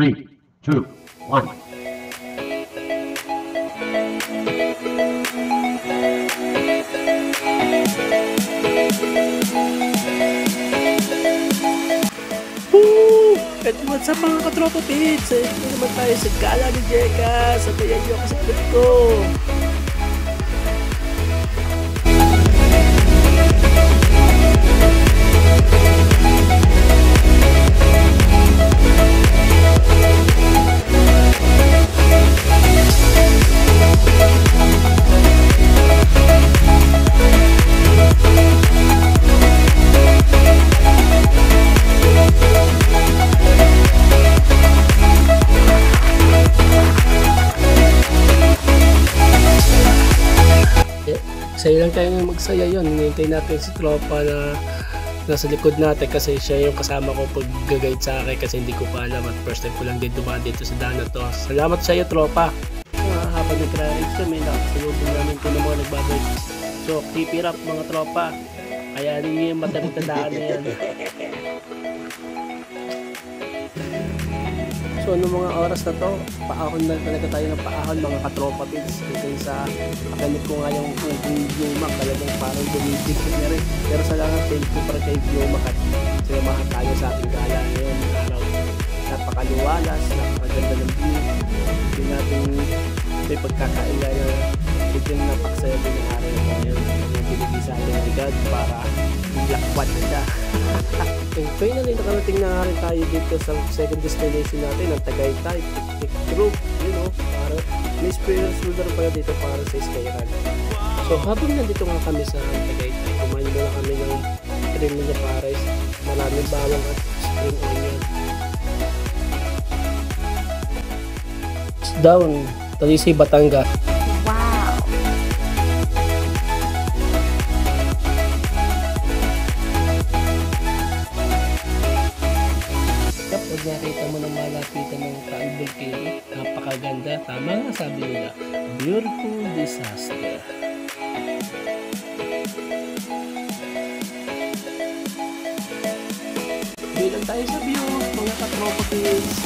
3, 2, 1. Woo! At what's up mga katropa pits? Ito naman tayo sa gala ni Jeka. Sabayan nyo ako sa trip ko. Saya lang tayo magsaya yun. Hinihintay natin si tropa na nasa likod natin kasi siya yung kasama ko pag gagayad sa akin kasi hindi ko pa alam at first time ko lang din dumaan dito sa daan na to. Salamat sa iyo tropa. Habang nag-ride kami, nakasalubong namin kung mga nagbabay. So keep it up mga tropa. Kaya niyo yung matandaan na yan. So noong mga oras na to, paahon na talaga tayo ng paahon mga katropa pins. Kasi sa kakanit ko nga yung Yumak, talagang parang bumibig na rin. Pero salamat thank you para kay Yumak at sinamahan tayo sa ating gala ngayon. Araw, napakaluwalas, napakaganda ng view. Hindi natin may pagkakain gaya na bigyan napakasaya din ng araw ngayon. Binigay sa ating regard para blackpad na siya. And finally, nakarating na rin tayo dito sa second destination natin, ang Tagaytay Picnic Group. You know, para may spiritual pala dito para sa Skyran. So habang nandito nga kami sa Tagaytay, kumain muna kami ng cream na pares, maraming bawang at spring onion. It's down, Talisay, Batangas. Pag nakita mo ng malapitan ng Taal Volcano, napakaganda. Tama nga sabi nila, beautiful disaster. Bilang tayo sa view, mga katropa kids.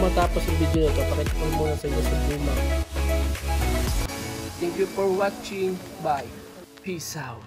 Matapos ang video na ito, pakita ko muna sa inyo sa Yumak. Thank you for watching. Bye. Peace out.